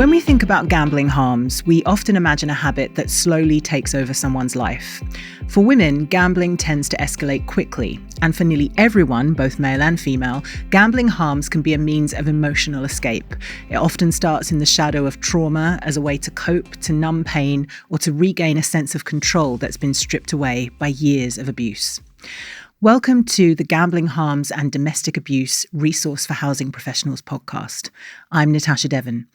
When we think about gambling harms, we often imagine a habit that slowly takes over someone's life. For women, gambling tends to escalate quickly, and for nearly everyone, both male and female, gambling harms can be a means of emotional escape. It often starts in the shadow of trauma as a way to cope, to numb pain, or to regain a sense of control that's been stripped away by years of abuse. Welcome to the Gambling Harms and Domestic Abuse Resource for Housing Professionals podcast. I'm Natasha Devon.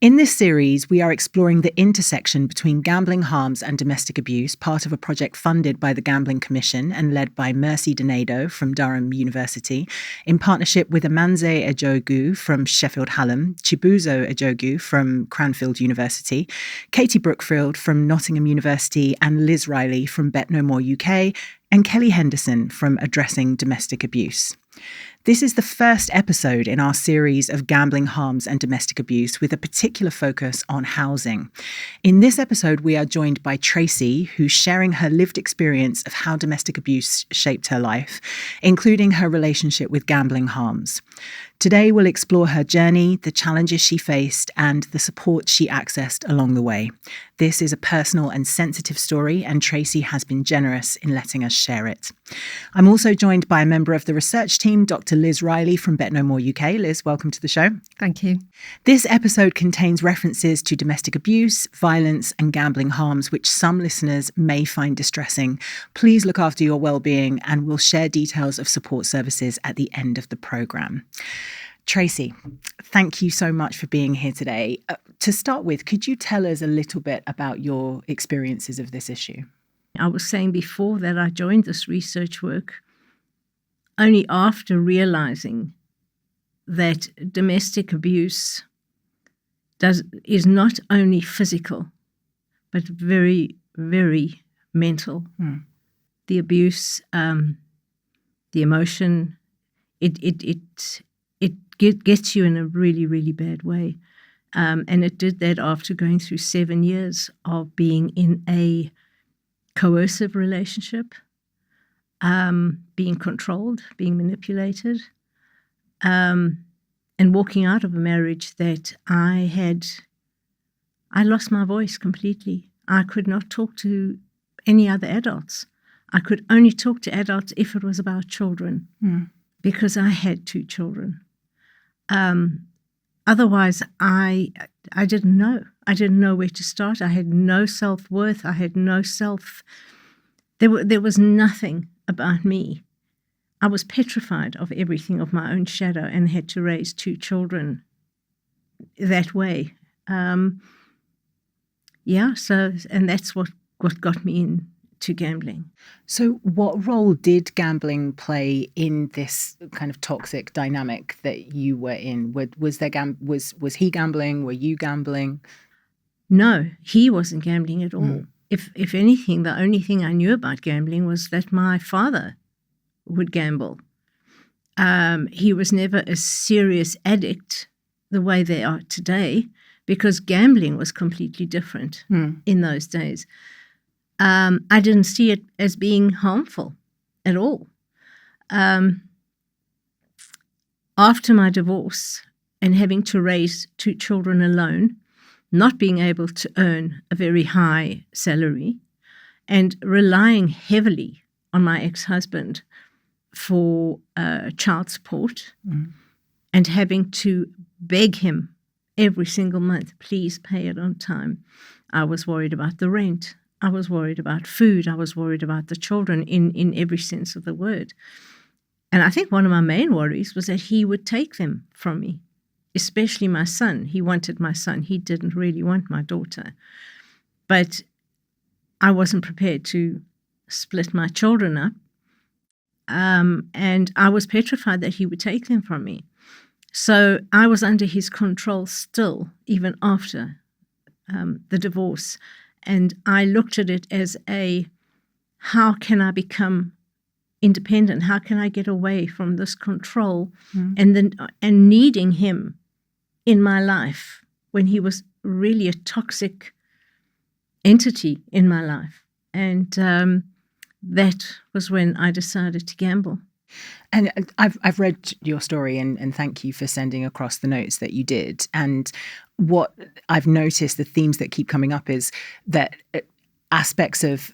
In this series, we are exploring the intersection between gambling harms and domestic abuse, part of a project funded by the Gambling Commission and led by Mercy Denedo from Durham University, in partnership with Amanze Ejiogu from Sheffield Hallam, Chibuzo Ejiogu from Cranfield University, Katy Brookfield from Nottingham University, and Liz Riley from Betknowmore UK, and Kelly Henderson from Addressing Domestic Abuse. This is the first episode in our series of gambling harms and domestic abuse with a particular focus on housing. In this episode, we are joined by Tracey, who's sharing her lived experience of how domestic abuse shaped her life, including her relationship with gambling harms. Today, we'll explore her journey, the challenges she faced, and the support she accessed along the way. This is a personal and sensitive story, and Tracey has been generous in letting us share it. I'm also joined by a member of the research team, Dr. Liz Riley from Betknowmore UK. Liz, welcome to the show. Thank you. This episode contains references to domestic abuse, violence, and gambling harms, which some listeners may find distressing. Please look after your well-being, and we'll share details of support services at the end of the programme. Tracey, thank you so much for being here today. To start with, could you tell us a little bit about your experiences of this issue? I was saying before that I joined this research work only after realizing that domestic abuse is not only physical, but very, very mental. The abuse, the emotion, it gets you in a really, really bad way. And it did that after going through 7 years of being in a coercive relationship, being controlled, being manipulated, and walking out of a marriage that I lost my voice completely. I could not talk to any other adults. I could only talk to adults if it was about children, because I had 2 children. Otherwise, I didn't know. I didn't know where to start. I had no self-worth. I had no there was nothing about me. I was petrified of everything, of my own shadow, and had to raise 2 children that way. And that's what got me into gambling. So what role did gambling play in this kind of toxic dynamic that you were in? Was he gambling? Were you gambling? No, he wasn't gambling at all. If anything, the only thing I knew about gambling was that my father would gamble. He was never a serious addict the way they are today, because gambling was completely different in those days. I didn't see it as being harmful at all. After my divorce and having to raise 2 children alone, not being able to earn a very high salary, and relying heavily on my ex-husband for child support, and having to beg him every single month, please pay it on time. I was worried about the rent. I was worried about food. I was worried about the children in every sense of the word. And I think one of my main worries was that he would take them from me, especially my son. He wanted my son. He didn't really want my daughter. But I wasn't prepared to split my children up. And I was petrified that he would take them from me. So I was under his control still, even after the divorce. And I looked at it as how can I become independent? How can I get away from this control and needing him in my life when he was really a toxic entity in my life? And that was when I decided to gamble. And I've read your story, and thank you for sending across the notes that you did. And what I've noticed, the themes that keep coming up is that aspects of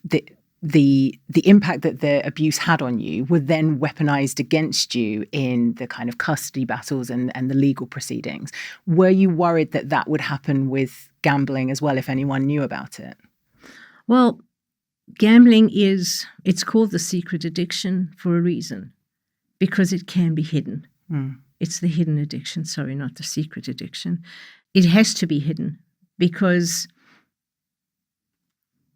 the impact that the abuse had on you were then weaponized against you in the kind of custody battles and the legal proceedings. Were you worried that that would happen with gambling as well if anyone knew about it? Well, gambling it's called the secret addiction for a reason, because it can be hidden. It's the hidden addiction, sorry, not the secret addiction. It has to be hidden, because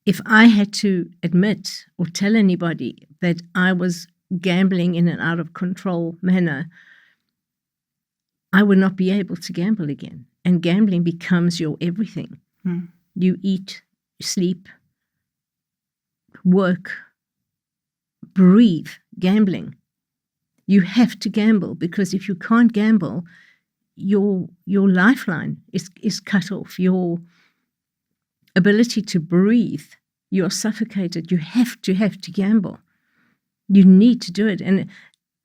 if I had to admit or tell anybody that I was gambling in an out-of-control manner, I would not be able to gamble again. And gambling becomes your everything. You eat, sleep, work, breathe gambling. You have to gamble, because if you can't gamble, your lifeline is cut off. Your ability to breathe, you're suffocated. You have to gamble. You need to do it. And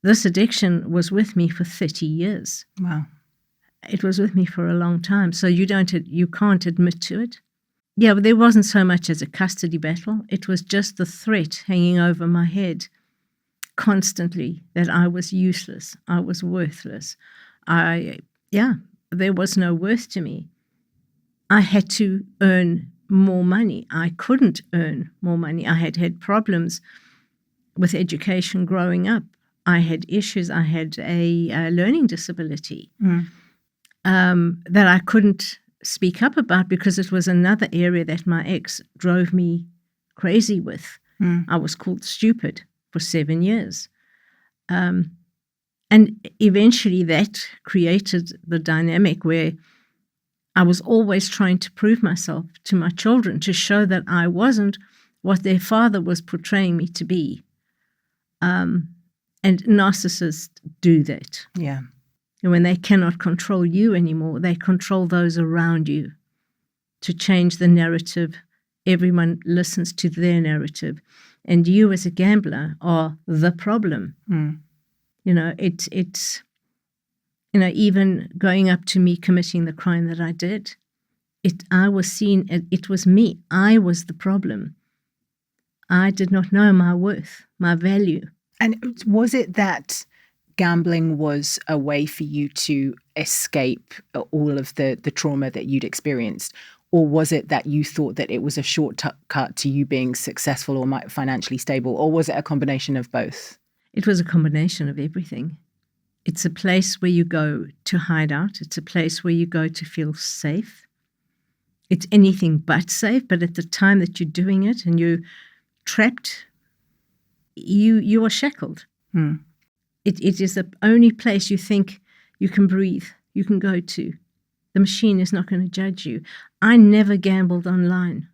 this addiction was with me for 30 years. Wow. It was with me for a long time. So you can't admit to it. Yeah, but there wasn't so much as a custody battle. It was just the threat hanging over my head constantly that I was useless. I was worthless. There was no worth to me. I had to earn more money. I couldn't earn more money. I had problems with education growing up. I had issues. I had a learning disability that I couldn't speak up about, because it was another area that my ex drove me crazy with. I was called stupid for 7 years. And eventually that created the dynamic where I was always trying to prove myself to my children, to show that I wasn't what their father was portraying me to be. And narcissists do that. Yeah. And when they cannot control you anymore, they control those around you to change the narrative. Everyone listens to their narrative. And you as a gambler are the problem. It's even going up to me committing the crime that I did, I was seen, it was me. I was the problem. I did not know my worth, my value. And was it that gambling was a way for you to escape all of the trauma that you'd experienced? Or was it that you thought that it was a shortcut to you being successful or financially stable? Or was it a combination of both? It was a combination of everything. It's a place where you go to hide out. It's a place where you go to feel safe. It's anything but safe, but at the time that you're doing it and you're trapped, you are shackled. It is the only place you think you can breathe, you can go to. The machine is not going to judge you. I never gambled online,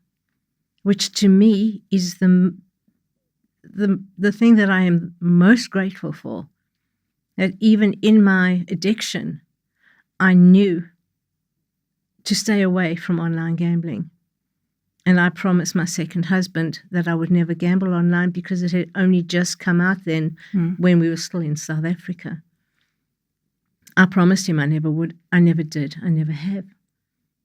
which to me is the thing that I am most grateful for. That even in my addiction, I knew to stay away from online gambling. And I promised my second husband that I would never gamble online, because it had only just come out then when we were still in South Africa. I promised him I never would. I never did. I never have.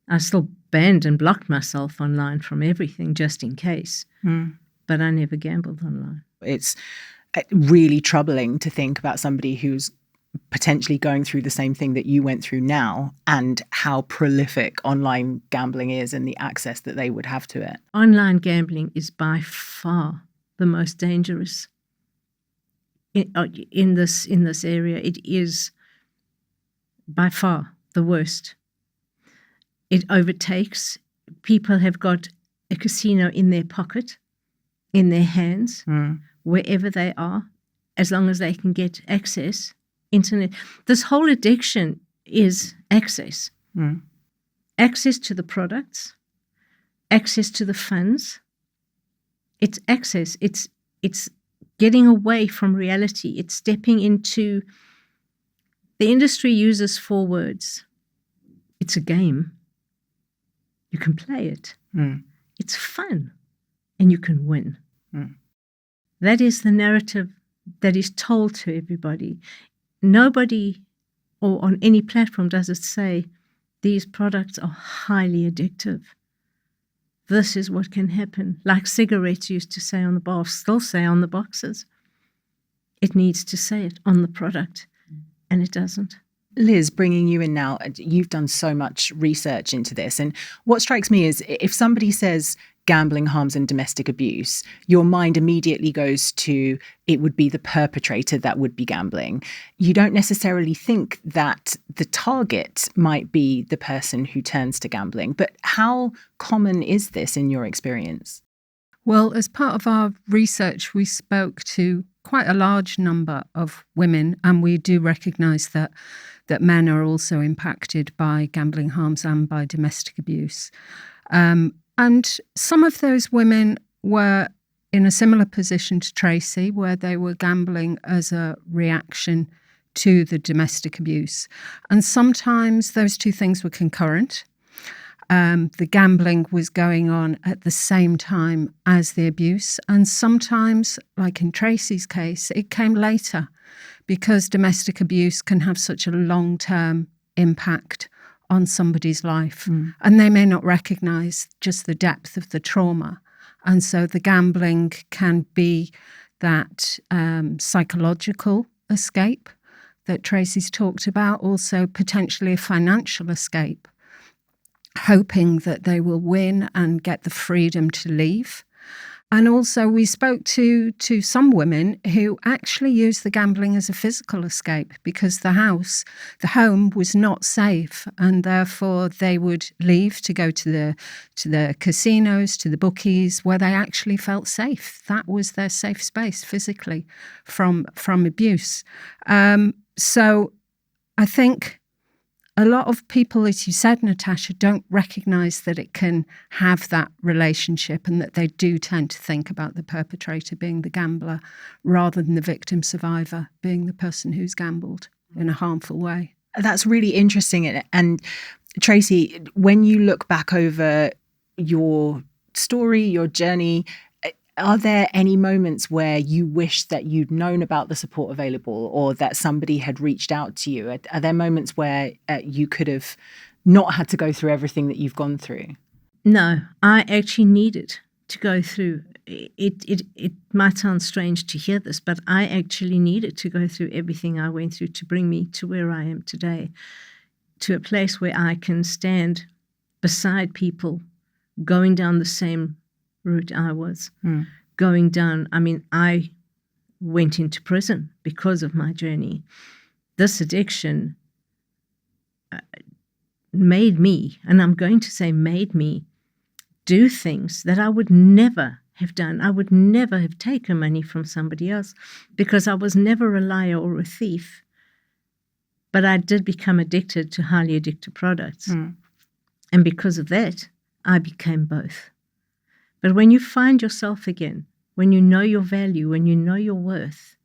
I still banned and blocked myself online from everything just in case. But I never gambled online. It's really troubling to think about somebody who's potentially going through the same thing that you went through now, and how prolific online gambling is and the access that they would have to it. Online gambling is by far the most dangerous in this area. It is by far the worst. It overtakes. People have got a casino in their pocket, in their hands, wherever they are, as long as they can get access. Internet. This whole addiction is access. Access to the products, access to the funds. It's access. It's getting away from reality. It's stepping into. The industry uses 4 words. It's a game. You can play it. It's fun, and you can win. That is the narrative that is told to everybody. Nobody or on any platform does it say these products are highly addictive. This is what can happen. Like cigarettes used to say on the bar, still say on the boxes. It needs to say it on the product, and it doesn't. Liz, bringing you in now, you've done so much research into this. And what strikes me is if somebody says gambling harms and domestic abuse, your mind immediately goes to it would be the perpetrator that would be gambling. You don't necessarily think that the target might be the person who turns to gambling. But how common is this in your experience? Well, as part of our research, we spoke to quite a large number of women, and we do recognise that men are also impacted by gambling harms and by domestic abuse. And some of those women were in a similar position to Tracey, where they were gambling as a reaction to the domestic abuse. And sometimes those two things were concurrent. The gambling was going on at the same time as the abuse. And sometimes, like in Tracey's case, it came later because domestic abuse can have such a long-term impact on somebody's life. And they may not recognise just the depth of the trauma. And so the gambling can be that psychological escape that Tracey's talked about, also potentially a financial escape, hoping that they will win and get the freedom to leave. And also we spoke to some women who actually used the gambling as a physical escape because the home was not safe, and therefore they would leave to go to the casinos, to the bookies, where they actually felt safe. That was their safe space physically from abuse. So I think a lot of people, as you said, Natasha, don't recognise that it can have that relationship, and that they do tend to think about the perpetrator being the gambler rather than the victim survivor being the person who's gambled in a harmful way. That's really interesting. And Tracey, when you look back over your story, your journey, are there any moments where you wish that you'd known about the support available, or that somebody had reached out to you? Are there moments where you could have not had to go through everything that you've gone through? No, I actually needed to go through. It might sound strange to hear this, but I actually needed to go through everything I went through to bring me to where I am today, to a place where I can stand beside people going down the same route I was going down. I mean, I went into prison because of my journey. This addiction made me, and I'm going to say made me, do things that I would never have done. I would never have taken money from somebody else because I was never a liar or a thief. But I did become addicted to highly addictive products. And because of that, I became both. But when you find yourself again, when you know your value, when you know your worth,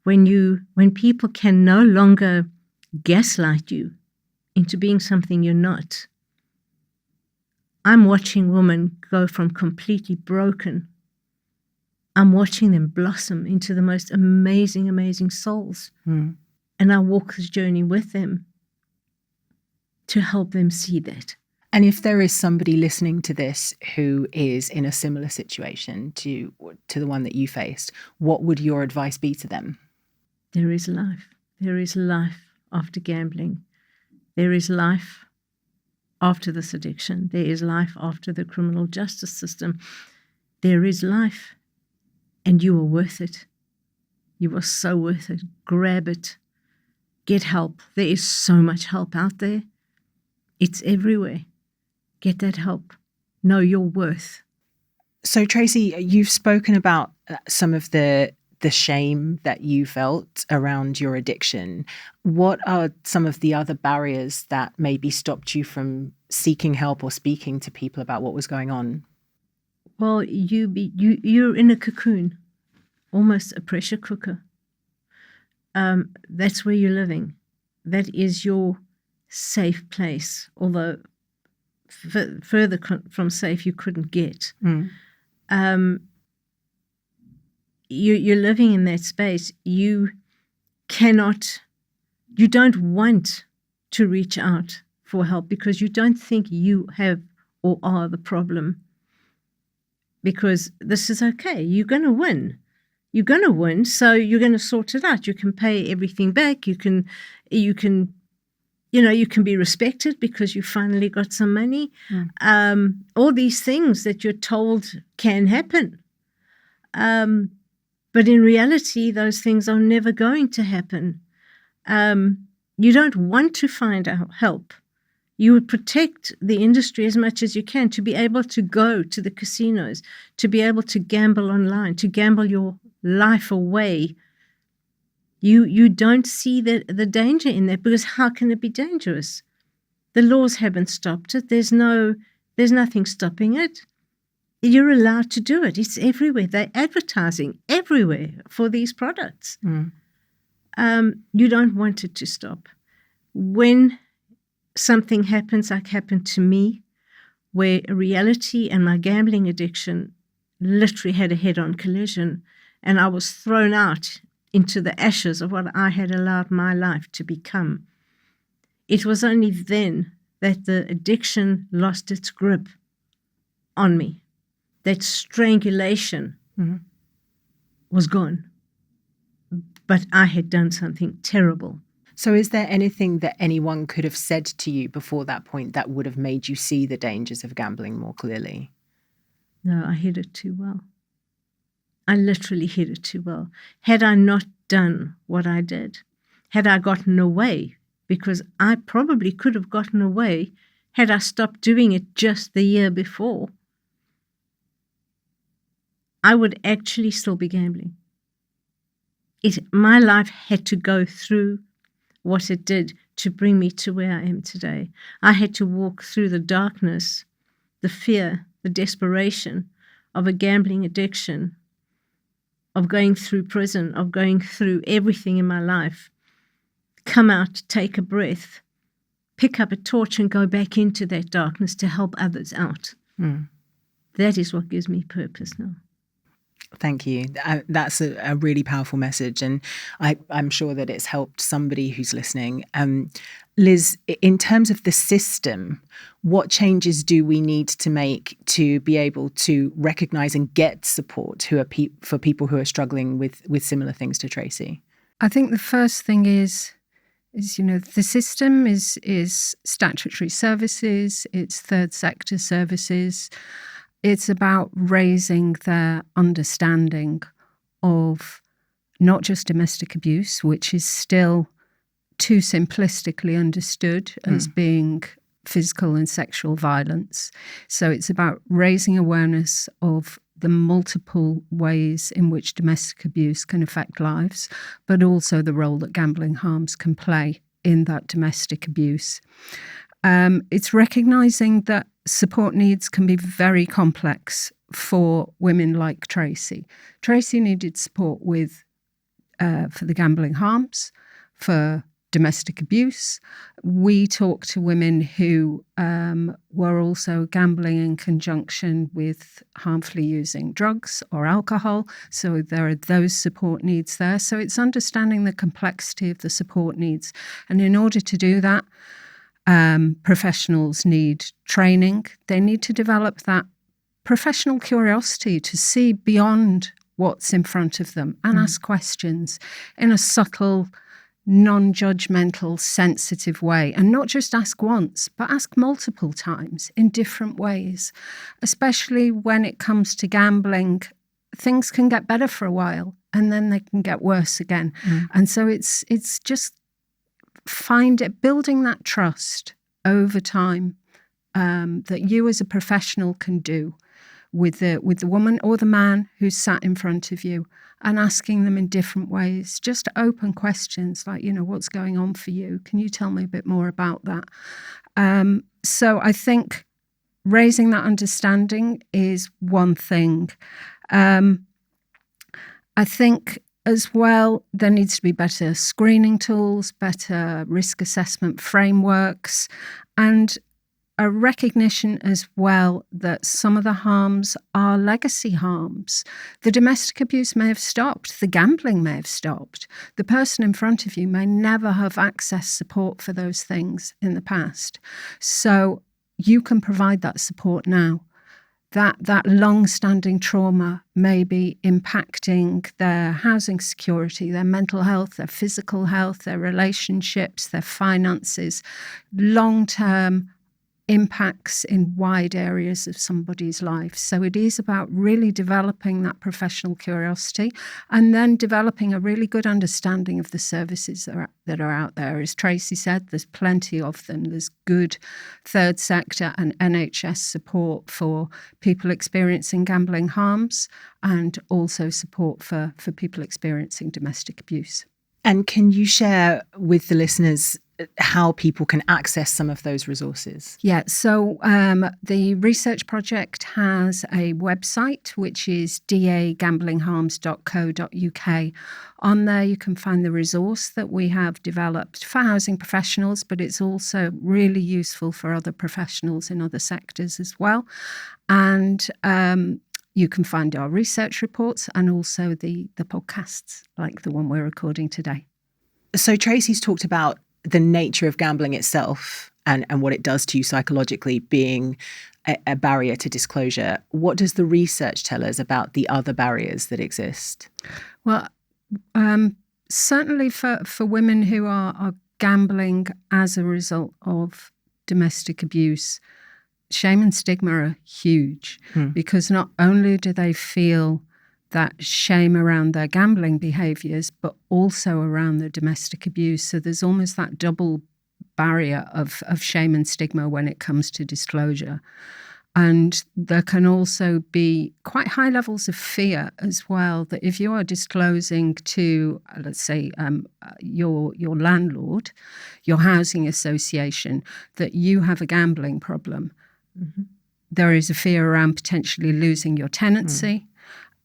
when people can no longer gaslight you into being something you're not, I'm watching women go from completely broken. I'm watching them blossom into the most amazing, amazing souls. And I walk this journey with them to help them see that. And if there is somebody listening to this who is in a similar situation to the one that you faced, what would your advice be to them? There is life. There is life after gambling. There is life after this addiction. There is life after the criminal justice system. There is life, and you are worth it. You are so worth it. Grab it. Get help. There is so much help out there. It's everywhere. Get that help. Know your worth. So, Tracey, you've spoken about some of the shame that you felt around your addiction. What are some of the other barriers that maybe stopped you from seeking help or speaking to people about what was going on? Well, you're in a cocoon, almost a pressure cooker. That's where you're living. That is your safe place, although further from safe you couldn't get. you're living in that space, you don't want to reach out for help because you don't think you have or are the problem. Because this is okay. You're going to win. You're going to win, so you're going to sort it out. You can pay everything back. You can be respected because you finally got some money. All these things that you're told can happen. But in reality, those things are never going to happen. You don't want to find out help. You would protect the industry as much as you can to be able to go to the casinos, to be able to gamble online, to gamble your life away. You don't see the danger in that because how can it be dangerous? The laws haven't stopped it. There's nothing stopping it. You're allowed to do it. It's everywhere. They're advertising everywhere for these products. You don't want it to stop. When something happens like happened to me, where reality and my gambling addiction literally had a head-on collision, and I was thrown out into the ashes of what I had allowed my life to become. It was only then that the addiction lost its grip on me. That strangulation was gone. But I had done something terrible. So is there anything that anyone could have said to you before that point that would have made you see the dangers of gambling more clearly? No, I hid it too well. I literally hid it too well. Had I not done what I did, had I gotten away, because I probably could have gotten away had I stopped doing it just the year before, I would actually still be gambling. My life had to go through what it did to bring me to where I am today. I had to walk through the darkness, the fear, the desperation of a gambling addiction, of going through prison, of going through everything in my life, come out, take a breath, pick up a torch and go back into that darkness to help others out. That is what gives me purpose now. Thank you. That's a really powerful message, and I'm sure that it's helped somebody who's listening. Liz, in terms of the system, what changes do we need to make to be able to recognise and get support for people who are struggling with similar things to Tracey? I think the first thing is the system is statutory services, it's third sector services. It's about raising their understanding of not just domestic abuse, which is still too simplistically understood as being physical and sexual violence. So it's about raising awareness of the multiple ways in which domestic abuse can affect lives, but also the role that gambling harms can play in that domestic abuse. It's recognising that support needs can be very complex for women like Tracey. Tracey needed support for the gambling harms, for domestic abuse. We talked to women who were also gambling in conjunction with harmfully using drugs or alcohol. So there are those support needs there. So it's understanding the complexity of the support needs. And in order to do that, professionals need training. They need to develop that professional curiosity to see beyond what's in front of them and ask questions in a subtle, non-judgmental, sensitive way. And not just ask once, but ask multiple times in different ways. Especially when it comes to gambling, things can get better for a while and then they can get worse again. And so it's just building that trust over time that you as a professional can do with the woman or the man who's sat in front of you, and asking them in different ways, just open questions like, what's going on for you? Can you tell me a bit more about that? So I think raising that understanding is one thing. I think as well, there needs to be better screening tools, better risk assessment frameworks, and a recognition as well that some of the harms are legacy harms. The domestic abuse may have stopped, the gambling may have stopped. The person in front of you may never have accessed support for those things in the past. So you can provide that support now. That long-standing trauma may be impacting their housing security, their mental health, their physical health, their relationships, their finances, long-term impacts in wide areas of somebody's life. So it is about really developing that professional curiosity and then developing a really good understanding of the services that are out there. As Tracey said, there's plenty of them. There's good third sector and NHS support for people experiencing gambling harms and also support for people experiencing domestic abuse. And can you share with the listeners how people can access some of those resources? Yeah, so the research project has a website, which is dagamblingharms.co.uk. On there, you can find the resource that we have developed for housing professionals, but it's also really useful for other professionals in other sectors as well. And you can find our research reports and also the podcasts like the one we're recording today. So Tracey's talked about the nature of gambling itself and what it does to you psychologically being a barrier to disclosure. What does the research tell us about the other barriers that exist? Well, certainly for women who are gambling as a result of domestic abuse, shame and stigma are huge because not only do they feel that shame around their gambling behaviours, but also around the domestic abuse. So there's almost that double barrier of shame and stigma when it comes to disclosure. And there can also be quite high levels of fear as well, that if you are disclosing to, let's say, your landlord, your housing association, that you have a gambling problem, there is a fear around potentially losing your tenancy.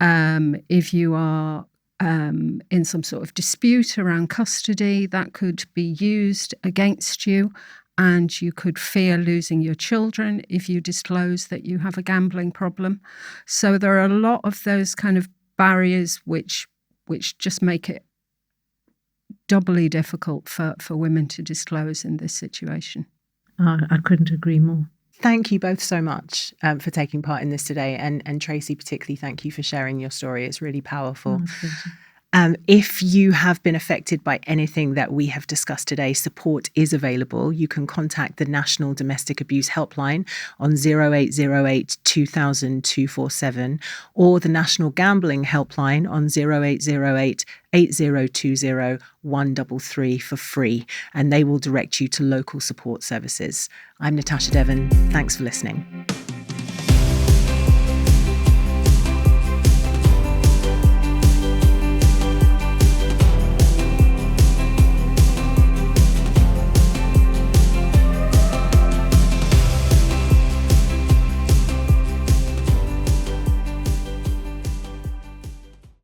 If you are in some sort of dispute around custody, that could be used against you, and you could fear losing your children if you disclose that you have a gambling problem. So there are a lot of those kind of barriers which just make it doubly difficult for women to disclose in this situation. I couldn't agree more. Thank you both so much for taking part in this today. And Tracey, particularly, thank you for sharing your story. It's really powerful. If you have been affected by anything that we have discussed today, support is available. You can contact the National Domestic Abuse Helpline on 0808 2000 247 or the National Gambling Helpline on 0808 8020 133 for free, and they will direct you to local support services. I'm Natasha Devon. Thanks for listening.